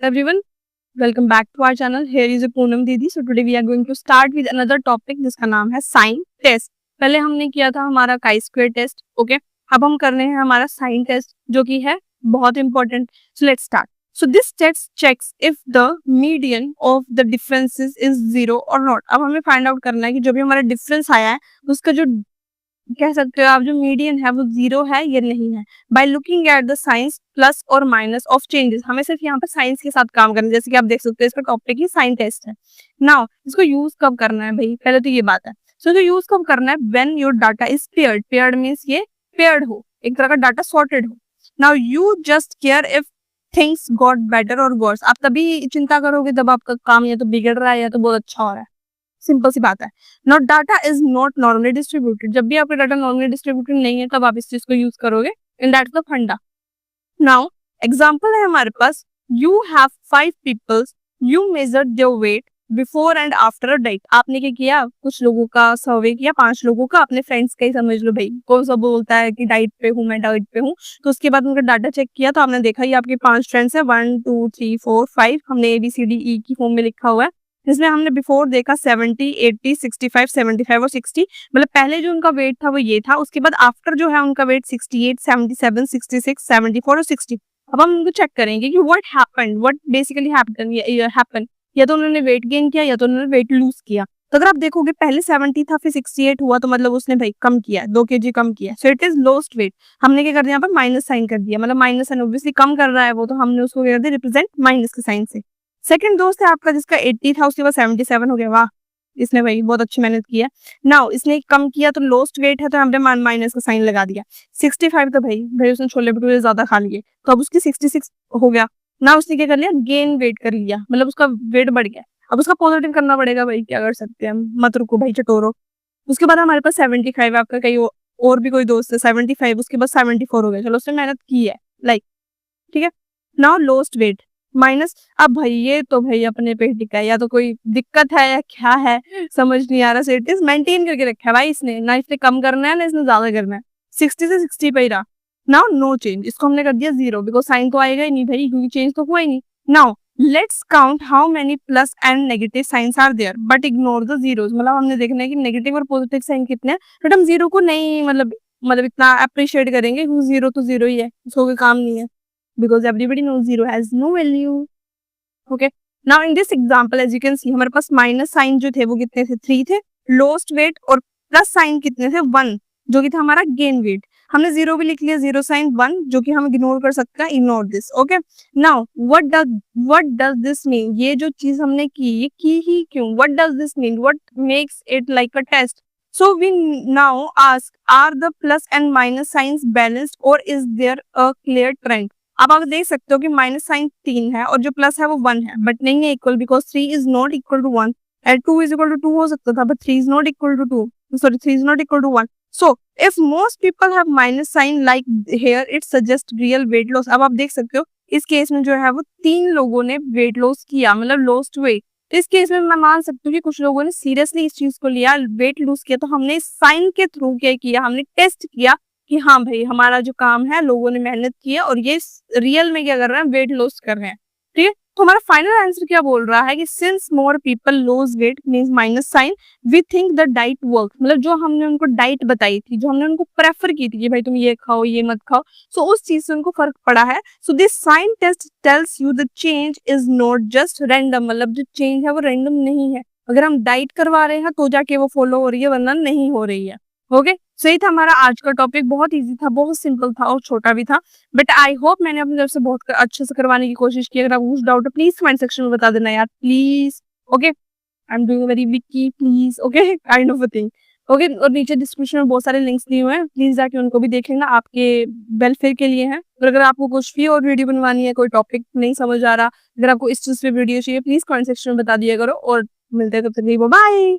everyone, welcome back to our channel. Here is a Poonam Didi. So today we are going to start with another topic जिसका नाम है sign test. पहले हमने किया था हमारा काई स्क्वायर टेस्ट. ओके, अब हम कर रहे हैं हमारा साइन टेस्ट जो कि है बहुत important. So let's start. So this test checks if the median of the differences is zero or not. अब हमें फाइंड आउट करना है कि जो भी हमारा डिफरेंस आया है उसका जो कह सकते हो आप जो मीडियन है वो जीरो है या नहीं है. By looking at the science plus और माइनस ऑफ चेंजेस. हमें सिर्फ यहाँ पर साइंस के साथ काम करना है. जैसे कि आप देख सकते हो इसका टॉपिक ही साइन टेस्ट है. नाउ इसको यूज कब करना है भाई, पहले तो ये बात है. सो इसको यूज कब करना है, when your data is paired. Paired means ये पेयर्ड हो, एक तरह का डाटा सॉर्टेड हो. Now you just care if things got better और वर्स. आप तभी चिंता करोगे जब आपका काम या तो बिगड़ रहा है या तो बहुत अच्छा हो रहा है. सिंपल सी बात है. Not data is not normally distributed. जब भी आपका डाटा नॉर्मली डिस्ट्रीब्यूटेड नहीं है तब आप इस चीज को यूज करोगे. In that the funda. Now example है हमारे पास. You have 5 peoples. You measured their weight before and after a diet. आपने क्या किया, कुछ लोगों का सर्वे किया, 5 लोगों का, अपने फ्रेंड्स का ही समझ लो भाई. कौन सा बोलता है कि डाइट पे हूँ, मैं डाइट पे हूँ. तो उसके बाद उनका डाटा चेक किया तो आपने देखा ये आपके 5 फ्रेंड्स है, 1 2 3 4 5. हमने ABCDE की फॉर्म में लिखा हुआ है. इसमें हमने बिफोर देखा 70 80 65 75 और 60. मतलब पहले जो उनका वेट था वो ये था. उसके बाद आफ्टर जो है उनका वेट 68 77 66 74 और 60. अब हम उनको चेक करेंगे कि what happened, what basically happen. या तो उन्होंने वेट गेन किया या तो उन्होंने वेट लूज किया. तो अगर आप देखोगे पहले 70 था फिर 68 हुआ तो मतलब उसने भाई कम किया, 2 kg कम किया. So it is lost weight. हमने क्या कर दिया यहाँ पर माइनस साइन कर दिया. मतलब माइनस साइन ऑब्वियसली कम कर रहा है वो, तो हमने उसको क्या कर दिया रिप्रेजेंट माइनस के साइन से. सेकंड दोस्त है आपका जिसका 80 था उसके बाद 77 हो गया. वाह, इसने भाई बहुत अच्छी मेहनत की है. नाउ इसने कम किया तो लॉस्ट वेट है तो हमने माइनस का साइन लगा दिया. 65 तो भाई उसने छोले भटूरे ज्यादा खा लिए तो अब उसकी 66 हो गया. ना उसने क्या कर लिया, गेन वेट कर लिया, मतलब उसका वेट बढ़ गया. अब उसका पॉजिटिव करना पड़ेगा भाई, क्या कर सकते हैं हम, मत रुको भाई चटोरो. उसके बाद हमारे पास 75 आपका कहीं और भी कोई दोस्त है 75. उसके बाद 74 हो गया. चलो उसने मेहनत की है लाइक, ठीक है. Now lost weight minus. अब भाई ये तो भाई अपने पे टिका है, या तो कोई दिक्कत है या क्या है समझ नहीं आ रहा. सो इट इज मेंटेन करके रखा है भाई इसने, ना इसने कम करना है ना इसने ज्यादा करना है. 60 से 60 पे ही रहा. Now no change. इसको हमने कर दिया 0 बिकॉज साइन तो आएगा ही नहीं भाई क्योंकि चेंज तो हुआ ही नहीं. Now let's count how many plus and negative signs are there but ignore the zeros. मतलब हमने देखना है कि नेगेटिव और पॉजिटिव साइन कितने हैं, बट हम जीरो को नहीं मतलब इतना अप्रिशिएट करेंगे क्योंकि जीरो तो जीरो ही है, उसको कोई काम नहीं है. Because everybody knows zero has no value. Okay. Now in this example as you can see हमारे पास माइनस साइन जो थे वो कितने थे, 3 थे. लोस्ट वेट और प्लस साइन कितने थे, 1 जो कि था हमारा गेन वेट. हमने 0 भी लिख लिया, 0 साइन 1 जो कि हम इग्नोर कर सकते हैं. Ignore this. Okay. Now what does this mean. ये जो चीज हमने की ये की ही क्यों, what does this mean, what makes it like a test. So we now ask, are the plus and minus signs balanced or is there a clear trend? अब आप देख सकते हो कि माइनस साइन 3 है और जो प्लस है वो 1 है, बट नहीं है equal because 3 is not equal to 1 and 2 is equal to 2 हो सकता था, but 3 is not equal to 2. Sorry, 3 is not equal to 1. So if most people have minus sign like here it suggest real weight loss. अब आप देख सकते हो इस case में जो है वो 3 लोगों ने वेट लॉस किया, मतलब लॉस्ट वेट. तो इस केस में मैं मान सकती हूँ कि कुछ लोगों ने सीरियसली इस चीज को लिया, वेट लूज किया. तो हमने साइन के थ्रू क्या किया, हमने टेस्ट किया कि हाँ भाई हमारा जो काम है लोगों ने मेहनत की है और ये रियल में क्या कर रहे हैं, वेट लॉस कर रहे हैं. ठीक है. तो हमारा फाइनल आंसर क्या बोल रहा है कि since more people loss weight means minus sign we think the diet work. मतलब जो हमने उनको डाइट बताई थी, जो हमने उनको प्रेफर की थी कि भाई तुम ये खाओ ये मत खाओ, सो उस चीज से उनको फर्क पड़ा है. So this sign test tells you the change is not just random. मतलब जो चेंज है वो रैंडम नहीं है. अगर हम डाइट करवा रहे हैं तो जाके वो फॉलो हो रही है, वरना नहीं हो रही है. ओके. सही था हमारा आज का टॉपिक. बहुत इजी था, बहुत सिंपल था और छोटा भी था, बट आई होप मैंने अपनी तरफ से बहुत अच्छे से करवाने की कोशिश की. अगर आपको कुछ डाउट है प्लीज कमेंट सेक्शन में बता देना यार, please. Okay, I am doing very Vicky please. Okay, kind of a thing. Okay. और नीचे डिस्क्रिप्शन में बहुत सारे लिंक्स दिए हुए हैं, प्लीज जाके उनको भी देख लेना, आपके वेलफेयर के लिए है. और अगर आपको कुछ भी और वीडियो बनवानी है, कोई टॉपिक नहीं समझ आ रहा, अगर आपको इस चीज पे वीडियो चाहिए प्लीज कमेंट सेक्शन में बता दिया करो. और मिलते हैं तब तक, बाय.